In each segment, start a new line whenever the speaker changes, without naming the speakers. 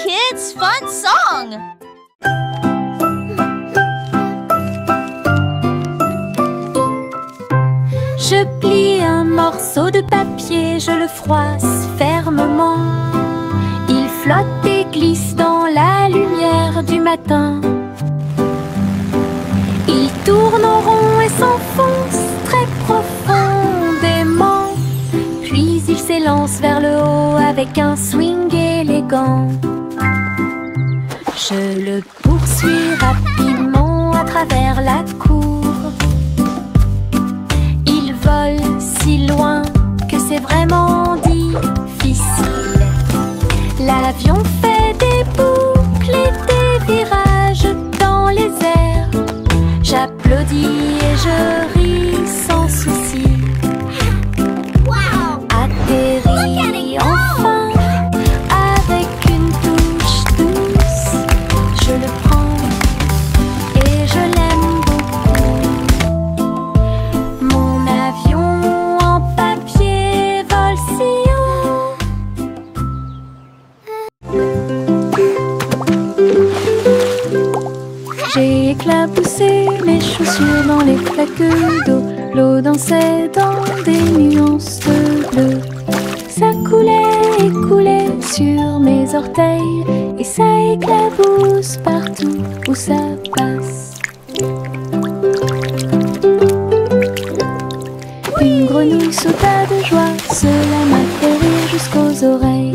kids' fun song!
Je plie un morceau de papier, je le froisse fermement. Il flotte et glisse dans la lumière du matin. Il tourne en rond et s'enfonce très profondément. Puis il s'élance vers le haut avec un swing élégant. Je le poursuis rapidement à travers la cour. Il vole si loin que c'est vraiment difficile. L'avion fait des boucles et des virages dans les airs. J'applaudis et je ris sans souci. Atterri enfin avec une touche douce. Je le prends et je l'aime beaucoup. Mon avion en papier vole si haut. J'ai éclaboussé mes chaussures dans les flaques d'eau. L'eau dansait dans des nuances de bleu. Ça coulait et coulait sur mes orteils, et ça éclabousse partout où ça passe. Une grenouille sauta de joie, cela m'a fait rire jusqu'aux oreilles.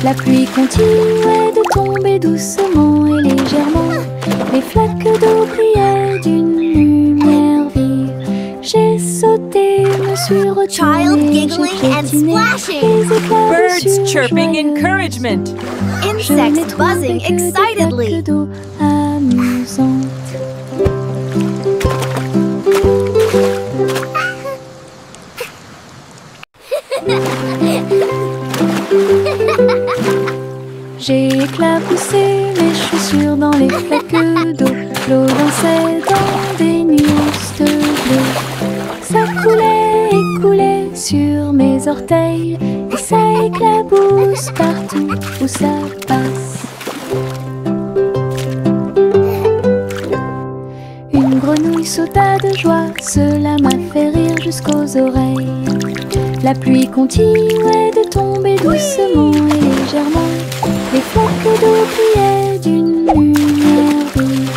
La pluie continuait de tomber doucement et légèrement. Les flaques d'eau brillaient d'une lumière vive. J'ai sauté, me suis retournée, j'ai piétiné les éclats
Birds chirping encouragement.
Insects buzzing excitedly.
d'eau amusantes. J'ai éclaboussé mes chaussures dans les flaques d'eau. L'eau dansait dans des nuances de bleu. Ça coulait et coulait sur mes orteils, et ça éclabousse partout où ça passe. Une grenouille sauta de joie, cela m'a fait rire jusqu'aux oreilles. La pluie continuait de tomber doucement et légèrement. Les flaques d'eau brillaient d'une lumière vive.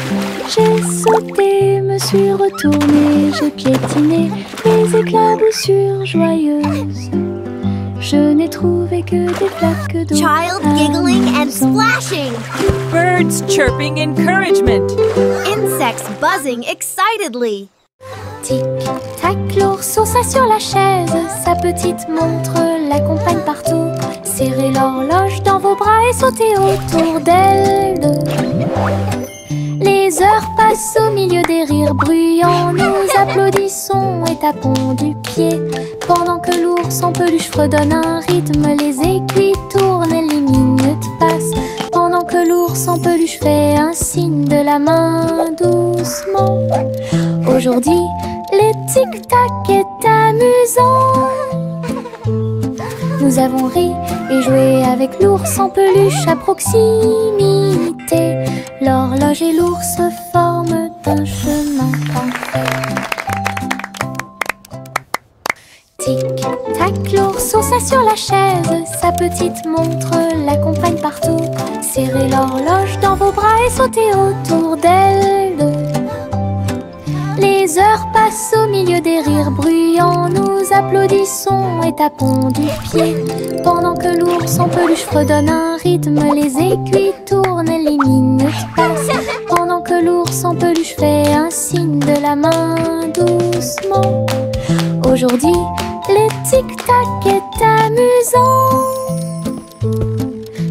J'ai sauté, me suis retournée, j'ai piétiné les éclaboussures joyeuses. Je n'ai trouvé que des flaques d'eau.
Child giggling and
amusantes.
splashing.
Birds chirping encouragement.
Insects buzzing excitedly.
Tic-tac, l'ours sauta sur la chaise. Sa petite montre l'accompagne partout. Serrez l'horloge dans vos bras et sautez autour d'elle deux. Les heures passent au milieu des rires bruyants. Nous applaudissons et tapons du pied. Pendant que l'ours en peluche fredonne un rythme, les aiguilles tournent et les minutes passent. Pendant que l'ours en peluche fait un signe de la main doucement. Aujourd'hui, le tic-tac est amusant. Nous avons ri et joué avec l'ours en peluche à proximité. L'horloge et l'ours forment un chemin parfait. Tic-tac, l'ours sauta sur la chaise. Sa petite montre l'accompagne partout. Serrez l'horloge dans vos bras et sautez autour d'elle deux. Les heures passent au milieu des rires bruyants. Nous applaudissons et tapons du pied. Pendant que l'ours en peluche fredonne un rythme, les aiguilles tournent et les minutes passent. Pendant que l'ours en peluche fait un signe de la main doucement. Aujourd'hui, le tic-tac est amusant.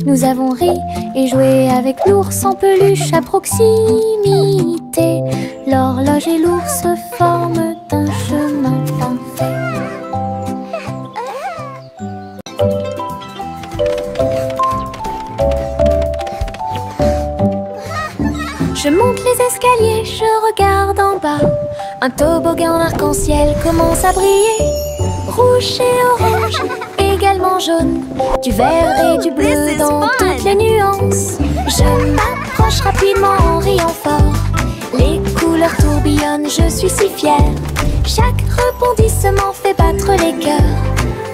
Nous avons ri et joué avec l'ours en peluche à proximité. L'horloge et l'ours forment un chemin parfait. Je monte les escaliers, je regarde en bas. Un toboggan arc-en-ciel commence à briller. Rouge et orange, également jaune, du vert et du bleu
This is
dans
fun.
toutes les nuances. Je m'approche rapidement en riant fort. Les couleurs tourbillonnent, je suis si fière. Chaque rebondissement fait battre les cœurs.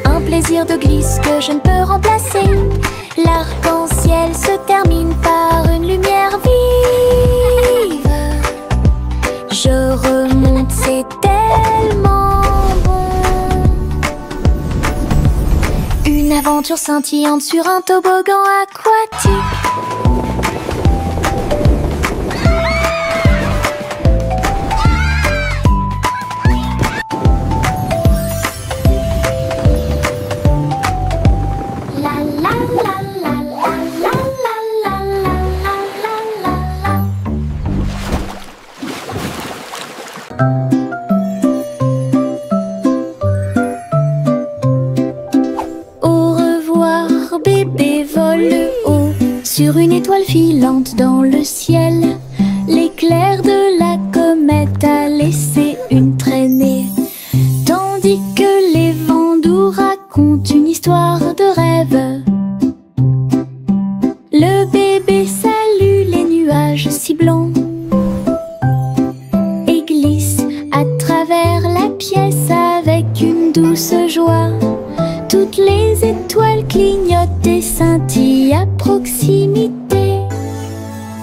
Un plaisir de glisse que je ne peux remplacer. L'arc-en-ciel se termine par une lumière vive. Je remonte, c'est tellement bon. Une aventure scintillante sur un toboggan aquatique. Au revoir, bébé vole haut sur une étoile filante dans le ciel. L'éclair de la comète a laissé une traînée, tandis que les vents doux racontent une histoire de rêve. Le bébé salue les nuages si blancs et glisse à travers la pièce avec une douce joie. Toutes les étoiles clignotent et scintillent à proximité.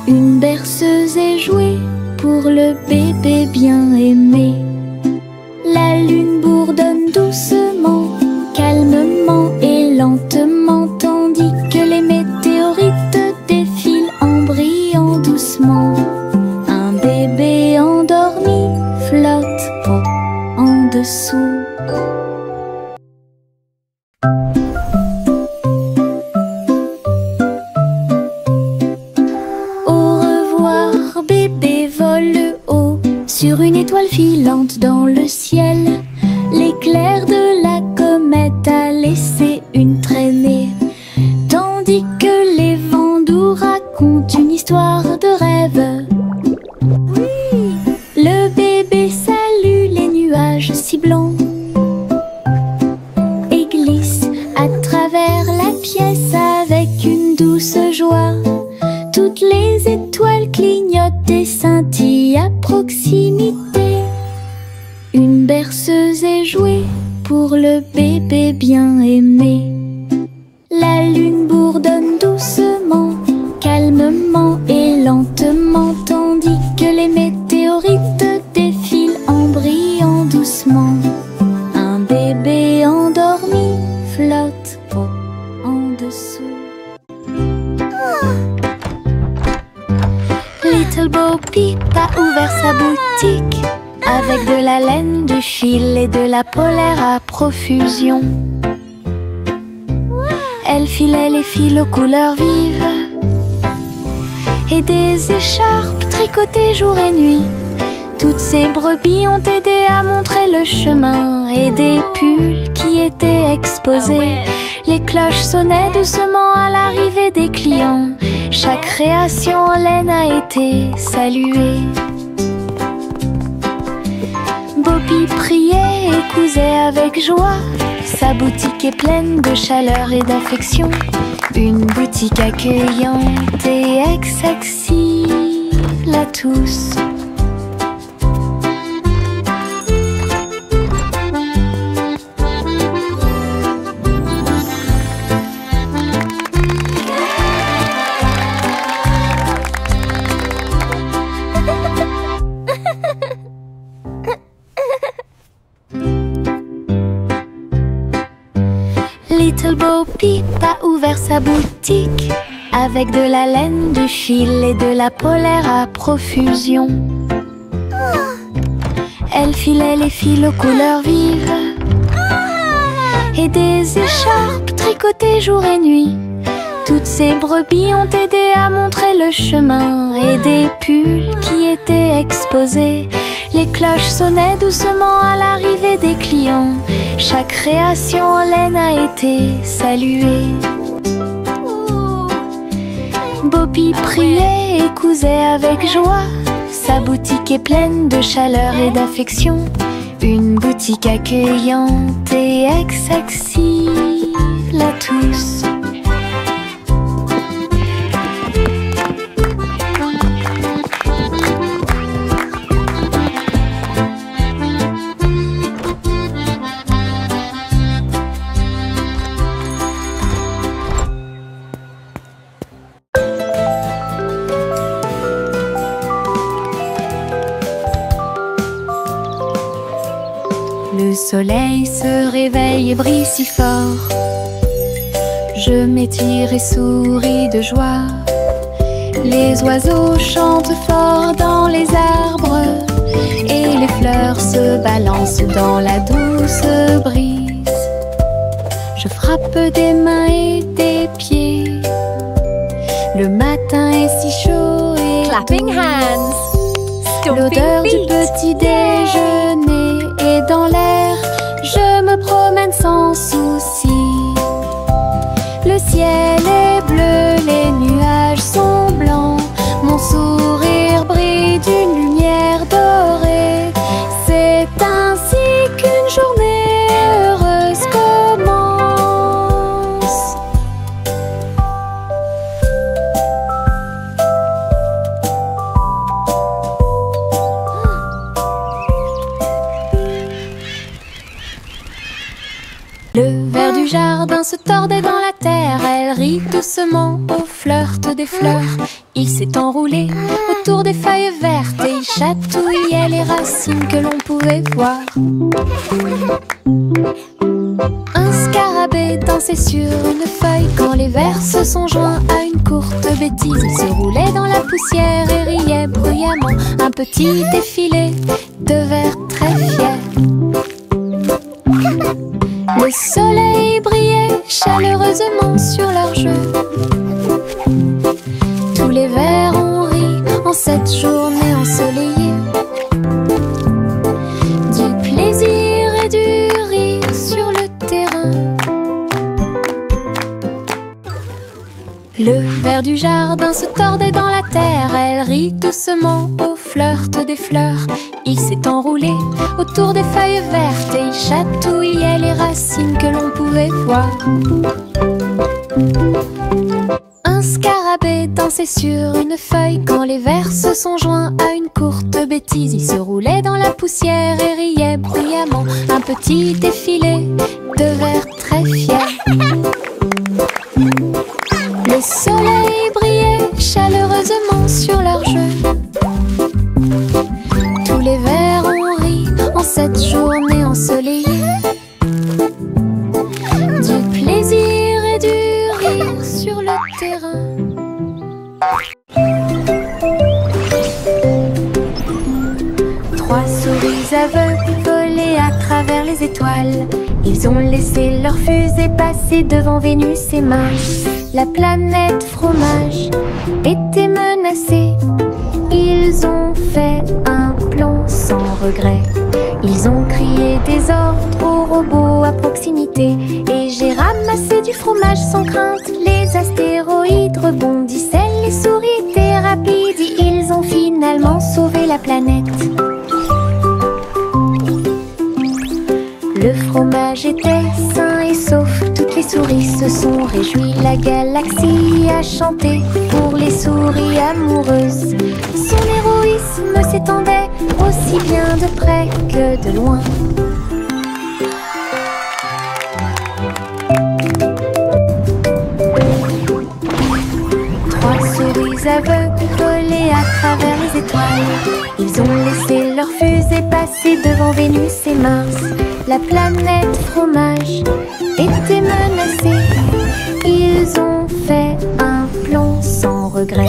Une berceuse est jouée pour le bébé bien aimé. La lune bourdonne doucement, calmement et lentement, tandis que les météorites défilent en brillant doucement. Un bébé endormi flotte en dessous. Bébé vole haut sur une étoile filante dans le ciel. L'éclair de la comète a laissé une traînée, tandis que les vents doux racontent une histoire de rêve. Le bébé salue les nuages si blancs et glisse à travers la pièce avec une douce joie. Toutes les étoiles clignotent et scintillent à proximité. Une berceuse est jouée pour le bébé bien aimé. La lune bourdonne doucement, calmement et lentement, tandis que les météorites défilent en brillant doucement. Un bébé endormi flotte en dessous. Little Bo Peep a ouvert sa boutique avec de la laine, du fil et de la polaire à profusion. Elle filait les fils aux couleurs vives et des écharpes tricotées jour et nuit. Toutes ces brebis ont aidé à montrer le chemin et des pulls qui étaient exposés. Les cloches sonnaient doucement à l'arrivée des clients. Chaque création en laine a été saluée. Bobby priait et cousait avec joie. Sa boutique est pleine de chaleur et d'affection. Une boutique accueillante et accessible à tous. Little Bo Peep a ouvert sa boutique avec de la laine, du fil et de la polaire à profusion. Elle filait les fils aux couleurs vives et des écharpes tricotées jour et nuit. Toutes ces brebis ont aidé à montrer le chemin et des pulls qui étaient exposés. Les cloches sonnaient doucement à l'arrivée des clients. Chaque création en laine a été saluée. Bobby priait et cousait avec joie. Sa boutique est pleine de chaleur et d'affection. Une boutique accueillante et accessible à tous. Le soleil se réveille et brille si fort. Je m'étire et souris de joie. Les oiseaux chantent fort dans les arbres et les fleurs se balancent dans la douce brise. Je frappe des mains et des pieds. Le matin est si chaud et
Clapping hands.
l'odeur
Stomping
du
feet.
petit déjeuner est dans l'air. Je me promène sans souci. Le ciel est bleu, les nuages sont blancs. Mon sourire brille d'une lumière dorée. C'est ainsi qu'une journée heureuse commence. Le ver du jardin se tordait dans la terre. Elle rit doucement au flirt des fleurs. Il s'est enroulé autour des feuilles vertes et il chatouillait les racines que l'on pouvait voir. Un scarabée dansait sur une feuille quand les vers se sont joints à une courte bêtise. Il se roulait dans la poussière et riait bruyamment. Un petit défilé de vers très fiers. Le soleil brillait chaleureusement sur leur jeu. Tous les vers ont ri en cette journée ensoleillée. Du plaisir et du rire sur le terrain. Le ver du jardin se tordait dans la terre. Elle rit doucement au flirt des fleurs. Il s'est enroulé autour des feuilles vertes et il chatouillait les racines que l'on pouvait voir. Un scarabée dansait sur une feuille quand les vers se sont joints à une courte bêtise. Il se roulait dans la poussière et riait bruyamment. Un petit défilé de vers très fiers. Le soleil brillait chaleureusement sur leur jeu. Tous les vers ont ri en cette journée ensoleillée. Du plaisir et du rire sur le terrain. Trois souris aveugles volaient à travers les étoiles. Ils ont laissé leur fusée passer devant Vénus et Mars. La planète fromage était menacée. Ils ont fait un plan sans regret. Ils ont crié des ordres aux robots à proximité. Et j'ai ramassé du fromage sans crainte. Les astéroïdes rebondissaient, les souris étaient rapides. Ils ont finalement sauvé la planète. Le fromage était sain et sauf. Toutes les souris se sont réjouies. La galaxie a chanté pour les souris amoureuses. Son héroïsme s'étendait aussi bien de près que de loin. Trois souris aveugles volaient à travers les étoiles. Ils ont laissé leur fusée passer devant Vénus et Mars. La planète fromage était menacée. Ils ont fait un plan sans regret.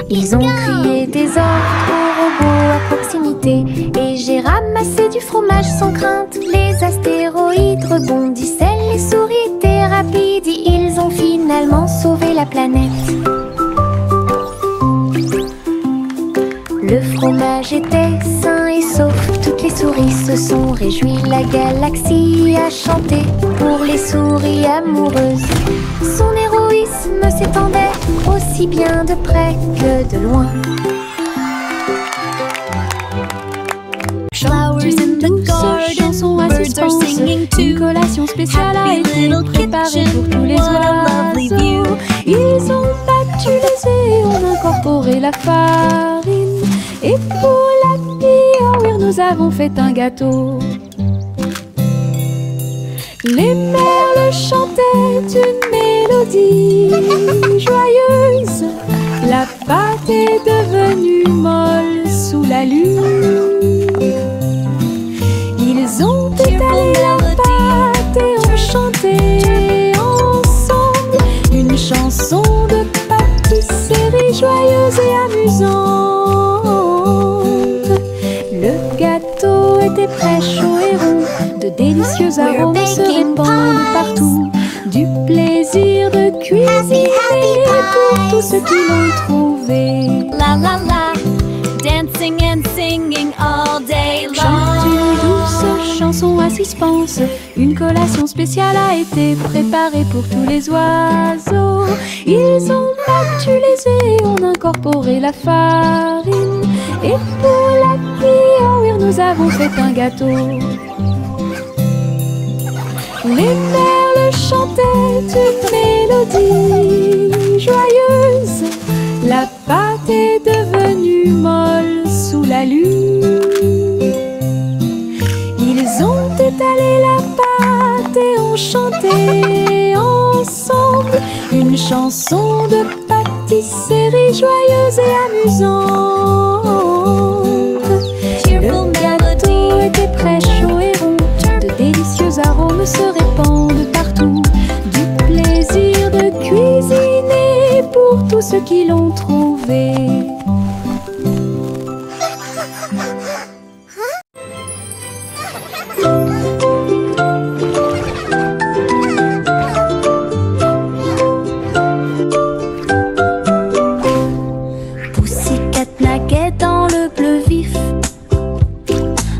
Ils ont crié des ordres aux robots à proximité. Et j'ai ramassé du fromage sans crainte. Les astéroïdes rebondissaient, les souris étaient rapides. Ils ont finalement sauvé la planète. Le fromage était sain et sauf. Toutes les souris se sont réjouies. La galaxie a chanté pour les souris amoureuses. Son héroïsme s'étendait aussi bien de près que de loin.
Flowers in the garden
suspense. Une collation spéciale a été préparée pour tous les oiseaux. Ils ont battu les œufs et ont incorporé la farine. Et pour la Pioir, nous avons fait un gâteau. Les merles chantaient une mélodie joyeuse. La pâte est devenue molle sous la lune. Ils ont étalé la pâte et ont chanté ensemble une chanson de pâtisserie joyeuse et amusante. Le gâteau était prêt, chaud et rond. De délicieux arômes se répandent partout. Du plaisir de cuisiner pour tous ceux qui l'ont trouvé.
La la la, dancing and singing all day long.
Chante une douce chanson à suspense. Une collation spéciale a été préparée pour tous les oiseaux. Ils ont battu les œufs et ont incorporé la farine. Et pour la Pioir, nous avons fait un gâteau. Les merles chantaient une mélodie joyeuse. La pâte est devenue molle sous la lune. Ils ont étalé la pâte et ont chanté ensemble une chanson de pâtisserie joyeuse et amusante. Le gâteau était prêt, chaud et rond. De délicieux arômes se répandent partout. Du plaisir de cuisiner pour tous ceux qui l'ont trouvé. Pussycat naguait dans le bleu vif.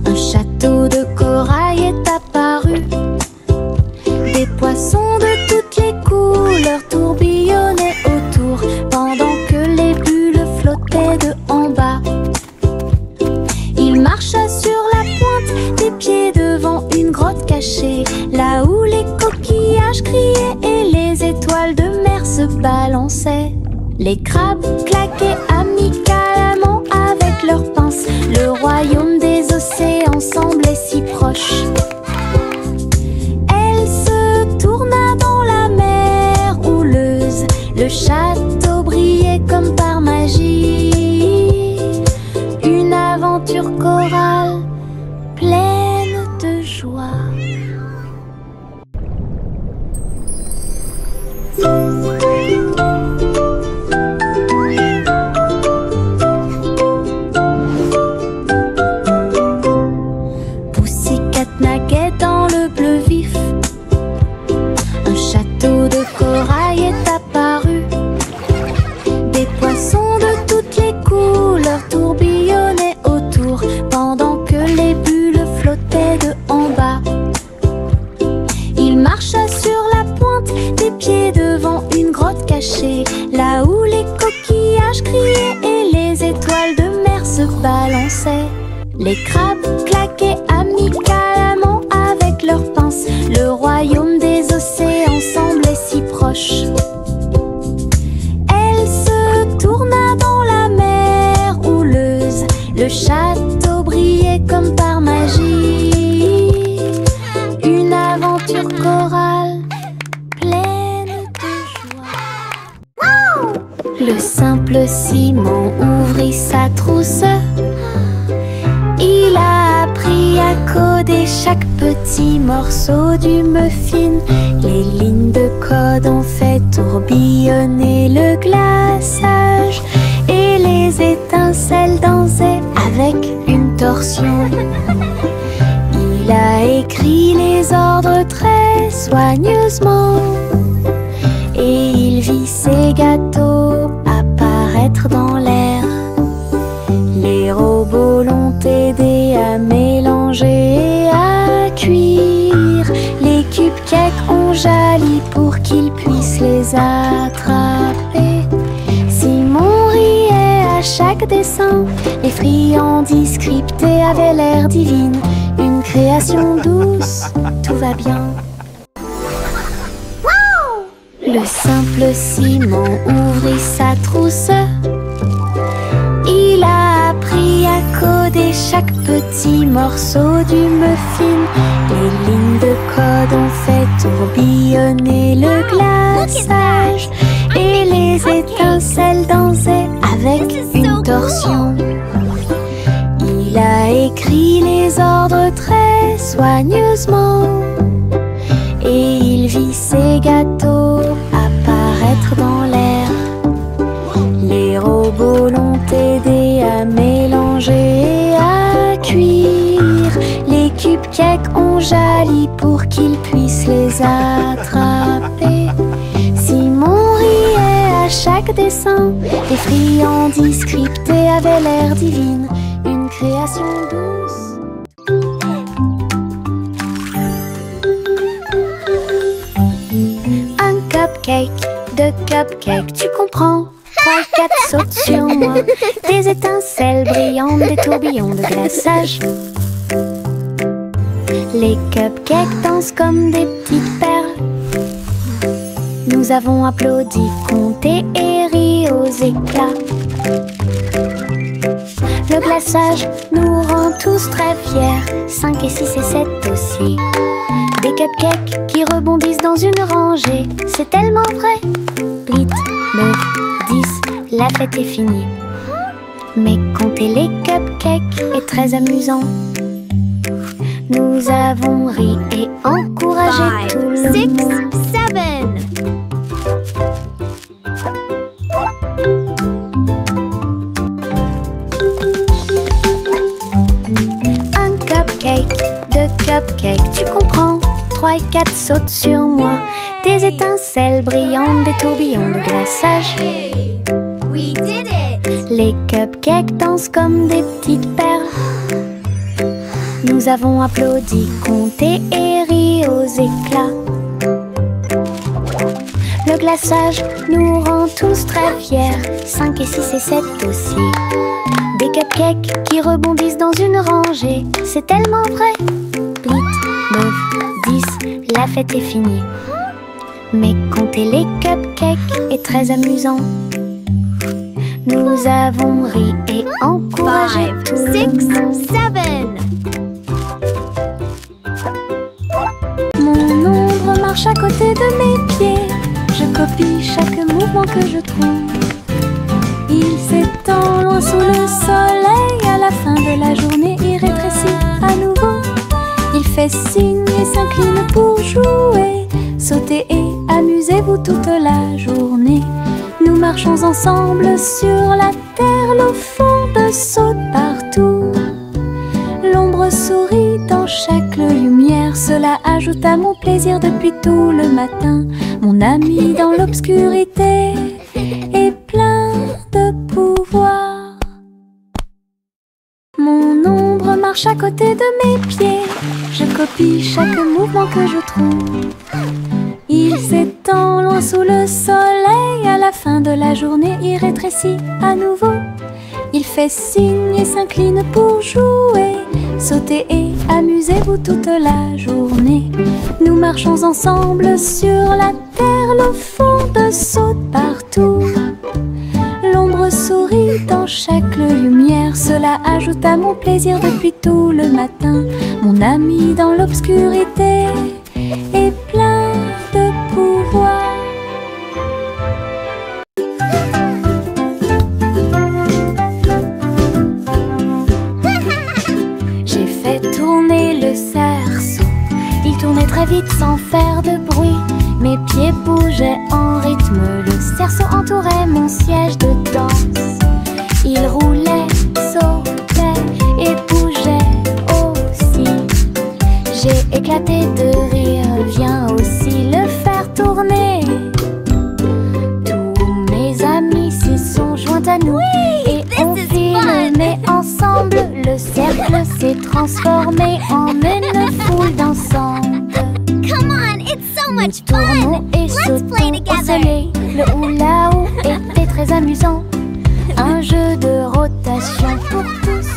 Un château de corail est apparu. Des poissons de toutes les couleurs tourbillonnaient autour, pendant que les bulles flottaient de en bas. Il marcha sur la pointe des pieds devant une grotte cachée, là où les coquillages criaient et les étoiles de mer se balançaient. Les crabes claquaient amicalement avec leurs pinces. Le royaume des océans semblait si proche. Elle se tourna dans la mer houleuse. Le château brillait comme par magie. Une aventure chorale pleine de joie. Pussycat naguait dans le bleu vif. Un château de corail est apparu. Des poissons de toutes les couleurs tourbillonnaient autour, pendant que les bulles flottaient de en bas. Il marcha sur la pointe des pieds devant une grotte cachée, là où les coquillages criaient et les étoiles de mer se balançaient. Les crabes claquaient amicalement avec leurs pinces. Le royaume des océans semblait si proche. Elle se tourna dans la mer houleuse. Le château brillait comme par magie. Une aventure chorale pleine de joie. Le simple Simon ouvrit sa trousse. Il a appris à coder chaque petit morceau du muffin. Les lignes de code ont fait tourbillonner le glaçage et les étincelles dansaient avec une torsion. Il a écrit les ordres très soigneusement et il vit ses gâteaux apparaître dans l'air. Les robots l'ont aidé à mélanger et à cuire. Les cupcakes ont jali pour qu'il puisse les attraper. Simon riait à chaque dessin. Les friandises scriptées avaient l'air divines. Une création douce, tout va bien. Le simple ciment ouvrit sa trousse. Il a appris à coder chaque petit morceau du muffin. Les lignes de code ont fait tourbillonner le glaçage. Et les étincelles dansaient avec une torsion. Il a écrit les ordres très soigneusement. Et il vit ses gâteaux apparaître dans l'air. Les robots l'ont aidé à mélanger et à cuire. Les cupcakes ont jali pour qu'il puisse les attraper. Simon riait à chaque dessin. Les friandises scriptées avaient l'air divine. Une création douce. Un cupcake, deux cupcakes, tu comprends? 3, 4 sautent sur moi. Des étincelles brillantes, des tourbillons de glaçage. Les cupcakes dansent comme des petites perles. Nous avons applaudi, compté et ri aux éclats. Le glaçage nous rend tous très fiers. 5 et 6 et 7 aussi. Des cupcakes qui rebondissent dans une rangée. C'est tellement vrai. 8, 9, 10, la fête est finie. Mais compter les cupcakes est très amusant. Nous avons ri et encouragé tout le
5, 6,
monde.
7.
Un cupcake, deux cupcakes, tu comprends? 3 et 4 sautent sur moi. Des étincelles brillantes, des tourbillons de glaçage.
We did it!
Les cupcakes dansent comme des petites perles. Nous avons applaudi, compté et ri aux éclats. Le glaçage nous rend tous très fiers. 5 et 6 et 7 aussi. Des cupcakes qui rebondissent dans une rangée. C'est tellement vrai. 8, 9, 10, la fête est finie. Mais compter les cupcakes est très amusant. Nous avons ri et encouragé
5,
tout le
6,
monde.
7.
Mon ombre marche à côté de mes pieds. Je copie chaque mouvement que je trouve. Il s'étend loin sous le soleil. À la fin de la journée, il rétrécit à nouveau. Il fait signe et s'incline pour jouer. Sautez et amusez-vous toute la journée. Nous marchons ensemble sur la terre. L'eau fonde saute partout. L'ombre sourit dans chaque lumière. Cela ajoute à mon plaisir depuis tout le matin. Mon ami dans l'obscurité est plein de pouvoir. Mon ombre marche à côté de mes pieds. Je copie chaque mouvement que je trouve. Il s'étend loin sous le soleil. À la fin de la journée, il rétrécit à nouveau. Il fait signe et s'incline pour jouer. Sautez et amusez-vous toute la journée. Nous marchons ensemble sur la terre. L'eau fonde saute partout. L'ombre sourit dans chaque lumière. Cela ajoute à mon plaisir depuis tout le matin. Mon ami dans l'obscurité est plein de pouvoir. J'ai fait tourner le cerceau. Il tournait très vite sans faire de bruit. Mes pieds bougeaient en rythme. Le cerceau entourait mon siège de danse. Il roulait, sautait et bougeait aussi. J'ai éclaté de rire. Viens aussi le faire tourner. Tous mes amis s'y sont joints à nous. Et on filmait ensemble. Le cercle s'est transformé en une foule dansante.
Come on, it's so
Nous
much
tournons
fun!
et
Let's play
sautons au
together!
soleil. Le hula-hoop était très amusant. Un jeu de rotation pour tous.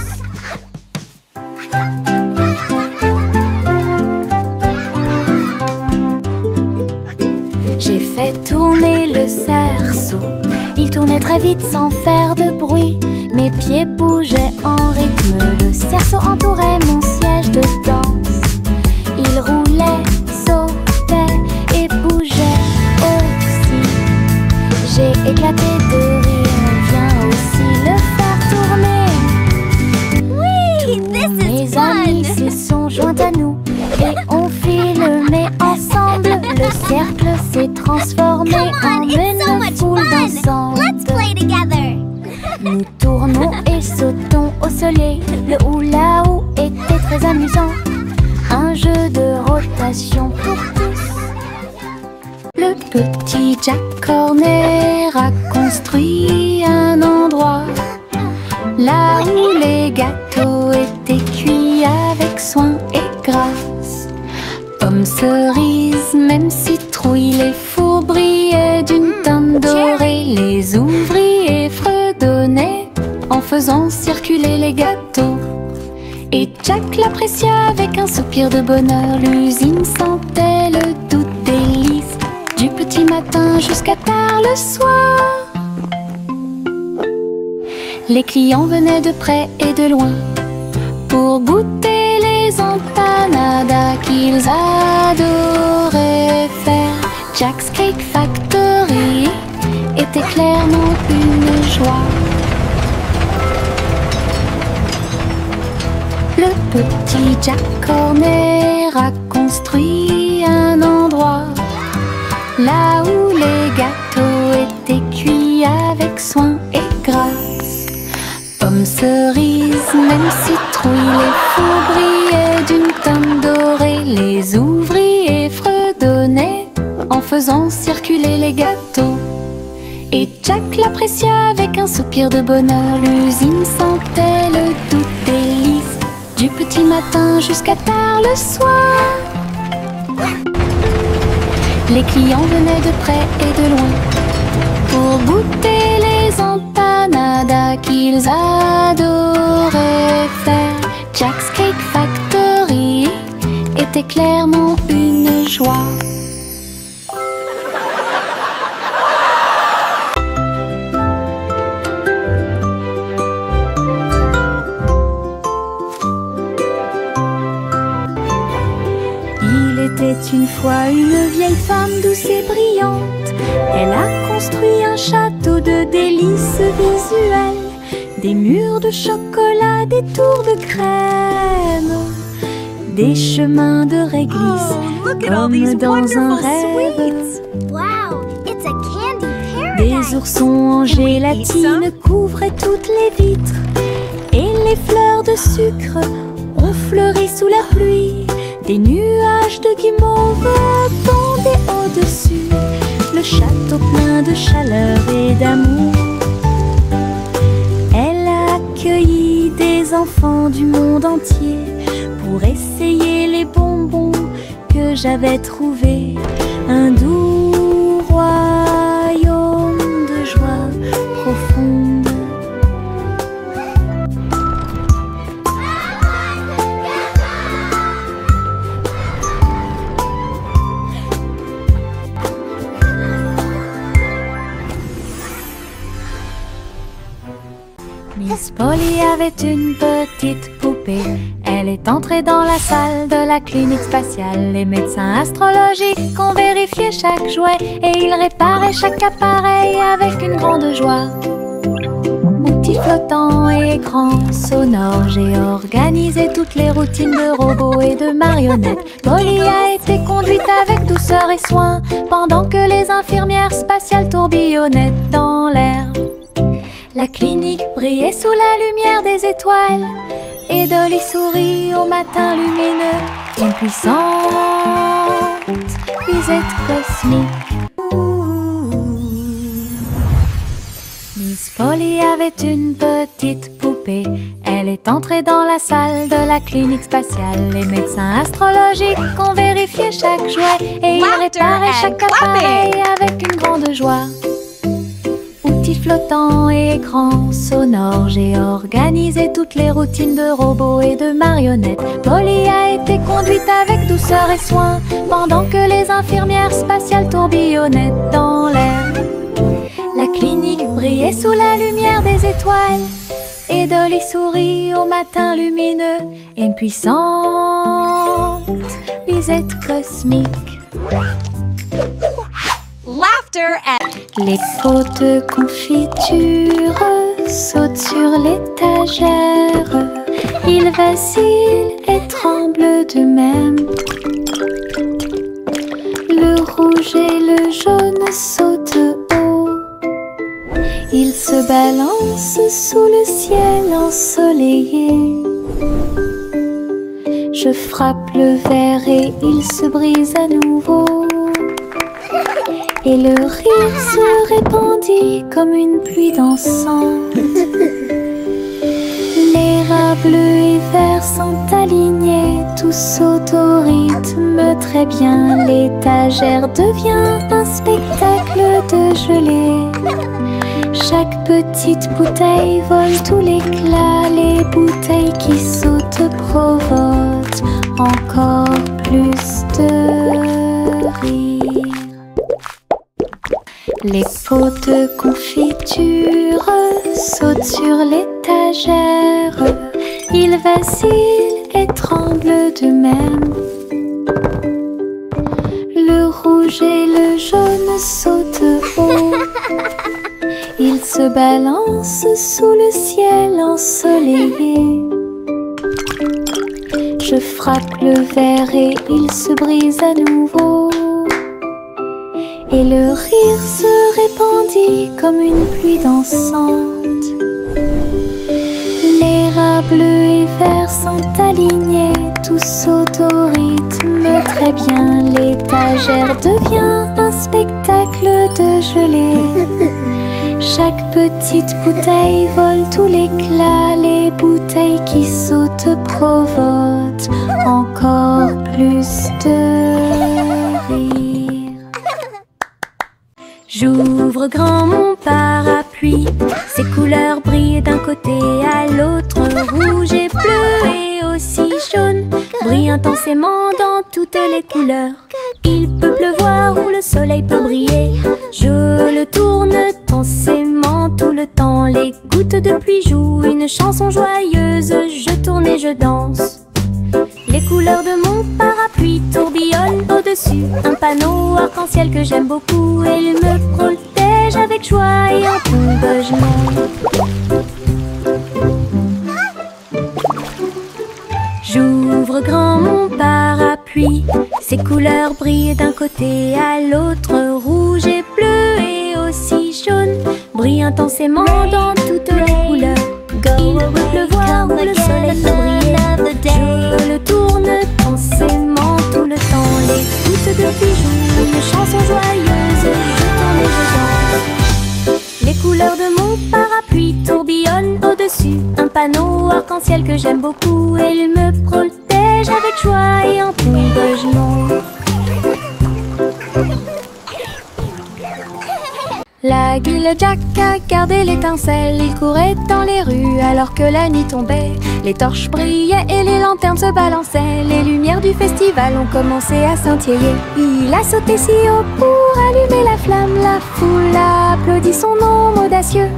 tourner le cerceau. Il tournait très vite sans faire de bruit. Mes pieds bougeaient en rythme. Le cerceau entourait mon siège de danse. Il roulait, sautait et bougeait aussi. J'ai éclaté de rire. Viens aussi le faire tourner.
Whee! This is
Mes
fun!
amis se sont joints à nous et on filmé ensemble. Le cercle s'est transformé
Come
en
on, it's so
une
much
foule
fun!
dansante.
Let's play together!
Nous tournons et sautons au soleil. Le hula-hoop était très amusant. Un jeu de rotation pour tous. Le petit Jack Horner a construit un endroit là où les gâteaux étaient cuits avec soin et grâce. Pommes, cerises, même citrouilles, les fours brillaient d'une teinte dorée. Les ouvriers fredonnaient en faisant circuler les gâteaux. Et Jack l'apprécia avec un soupir de bonheur. L'usine sentait le doux délice du petit matin jusqu'à tard le soir. Les clients venaient de près et de loin pour goûter les empanadas qu'ils adoraient faire. Jack's Cake Factory était clairement une joie. Le petit Jack Horner a construit un endroit là où les gâteaux étaient cuits avec soin et grâce. Pommes, cerises, même citrouilles, les fours brillaient d'une teinte dorée. Les ouvriers fredonnaient en faisant circuler les gâteaux. Et Jack l'apprécia avec un soupir de bonheur. L'usine sentait le doux délice du petit matin jusqu'à tard le soir. Les clients venaient de près et de loin pour goûter les empanadas qu'ils adoraient faire. Jack's Cake Factory était clairement une joie. C'était une fois une vieille femme douce et brillante. Elle a construit un château de délices visuelles, des murs de chocolat, des tours de crème, des chemins de réglisse, comme dans un rêve.
Wow, it's a candy
Des
paradise!
oursons en gélatine couvraient toutes les vitres, et les fleurs de sucre ont fleuri sous la pluie. Des nuages de guimauve pendaient au-dessus, le château plein de chaleur et d'amour. Elle a accueilli des enfants du monde entier pour essayer les bonbons que j'avais trouvés. Un doux royaume de joie profonde. Miss Polly avait une petite poupée. Elle est entrée dans la salle de la clinique spatiale. Les médecins astrologiques ont vérifié chaque jouet et ils réparaient chaque appareil avec une grande joie. Outils flottants et écrans sonores, j'ai organisé toutes les routines de robots et de marionnettes. Polly a été conduite avec douceur et soin pendant que les infirmières spatiales tourbillonnaient dans l'air. La clinique brillait sous la lumière des étoiles et Dolly sourit au matin lumineux. Une puissante visite cosmique. Miss Polly avait une petite poupée. Elle est entrée dans la salle de la clinique spatiale. Les médecins astrologiques ont vérifié chaque jouet et ils réparaient chaque appareil avec une grande joie. Outils flottants et écrans sonores. J'ai organisé toutes les routines de robots et de marionnettes. Polly a été conduite avec douceur et soin, pendant que les infirmières spatiales tourbillonnaient dans l'air. La clinique brillait sous la lumière des étoiles, et Dolly sourit au matin lumineux. Et une puissante visite cosmique.
Laughter at
Les pots de confiture sautent sur l'étagère. Ils vacillent et tremblent d'eux-mêmes. Le rouge et le jaune sautent haut. Ils se balancent sous le ciel ensoleillé. Je frappe le verre et il se brise à nouveau. Et le rire se répandit comme une pluie dansante. Les rats bleus et verts sont alignés, tous sautent au rythme très bien. L'étagère devient un spectacle de gelée. Chaque petite bouteille vole tout l'éclat. Les bouteilles qui sautent provoquent encore plus de rire. Les pots de confiture sautent sur l'étagère. Ils vacillent et tremblent d'eux-mêmes. Le rouge et le jaune sautent haut. Ils se balancent sous le ciel ensoleillé. Je frappe le verre et il se brise à nouveau. Et le rire se répandit comme une pluie dansante. Les rats bleus et verts sont alignés, tous sautent au rythme très bien. L'étagère devient un spectacle de gelée. Chaque petite bouteille vole tout l'éclat. Les bouteilles qui sautent provoquent encore plus de rire. J'ouvre grand mon parapluie, ses couleurs brillent d'un côté à l'autre. Rouge et bleu et aussi jaune brillent intensément dans toutes les couleurs. Il peut pleuvoir ou le soleil peut briller. Je le tourne intensément tout le temps. Les gouttes de pluie jouent une chanson joyeuse. Je tourne et je danse. Les couleurs de mon parapluie tourbillonnent au-dessus. Un panneau arc-en-ciel que j'aime beaucoup. Et il me protège avec joie et encouragement. J'ouvre grand mon parapluie, ses couleurs brillent d'un côté à l'autre. Rouge et bleu et aussi jaune brillent intensément dans toutes les couleurs. Il peut pleuvoir ou le soleil peut briller. Je le tourne intensément tout le temps. Les gouttes de pluie jouent une chanson joyeuse. Je tourne et je danse. Les couleurs de mon parapluie tourbillonnent au-dessus. Un panneau arc-en-ciel que j'aime beaucoup. Et il me protège avec joie et encouragement. La guille Jack a gardé l'étincelle. Il courait dans les rues alors que la nuit tombait. Les torches brillaient et les lanternes se balançaient. Les lumières du festival ont commencé à scintiller. Il a sauté si haut pour allumer la flamme. La foule a applaudi son nom audacieux.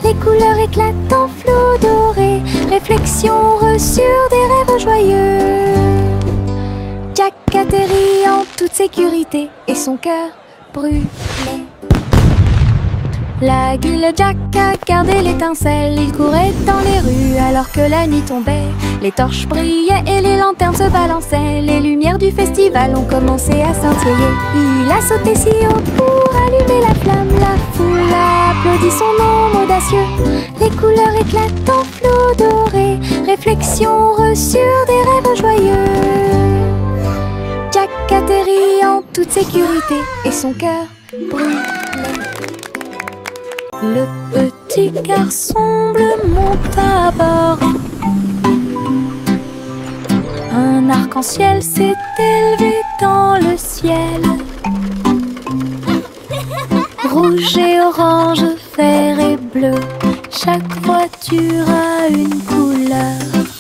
Les couleurs éclatent en flot doré. Réflexion reçue des rêves joyeux. Jack atterrit en toute sécurité et son cœur brûlait. La guille Jack a gardé l'étincelle. Il courait dans les rues alors que la nuit tombait. Les torches brillaient et les lanternes se balançaient. Les lumières du festival ont commencé à scintiller. Il a sauté si haut pour allumer la flamme. La foule a applaudi son nom audacieux. Les couleurs éclatent en flot doré. Réflexion reçue des rêves joyeux. Jack atterrit en toute sécurité et son cœur brûlait. Le petit garçon bleu monte à bord. Un arc-en-ciel s'est élevé dans le ciel. Rouge et orange, vert et bleu. Chaque voiture a une couleur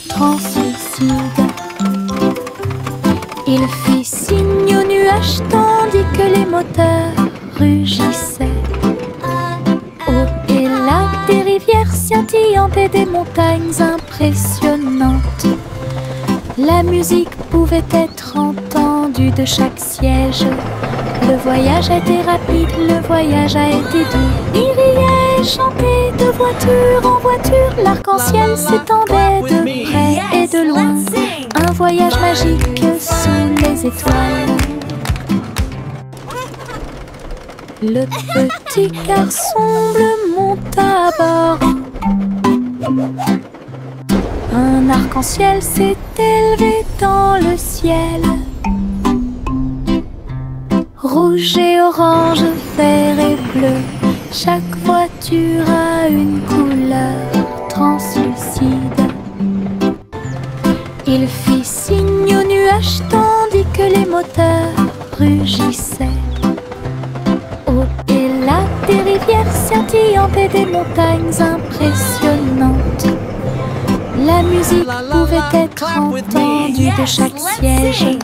translucide. Il fit signe aux nuages tandis que les moteurs rugissaient. Au et là, des rivières scintillantes et des montagnes impressionnantes. La musique pouvait être entendue de chaque siège. Le voyage a été rapide, le voyage a été doux. Il riait et chantait de voiture en voiture. L'arc-en-ciel s'étendait de près et de loin. Un voyage magique sous les étoiles. Le petit garçon bleu monta à bord. Un arc-en-ciel s'est élevé dans le ciel. Rouge et orange, vert et bleu. Chaque voiture a une couleur translucide. Il fit signe aux nuages tandis que les moteurs rugissaient. Au et là, des rivières scintillantes et des montagnes impressionnantes. La musique pouvait être entendue de chaque siège.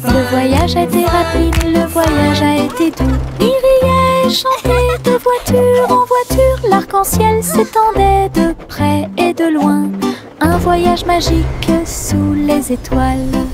Le voyage a été rapide, le voyage a été doux. Il riait et chantait de voiture en voiture. L'arc-en-ciel s'étendait de près et de loin. Un voyage magique sous les étoiles.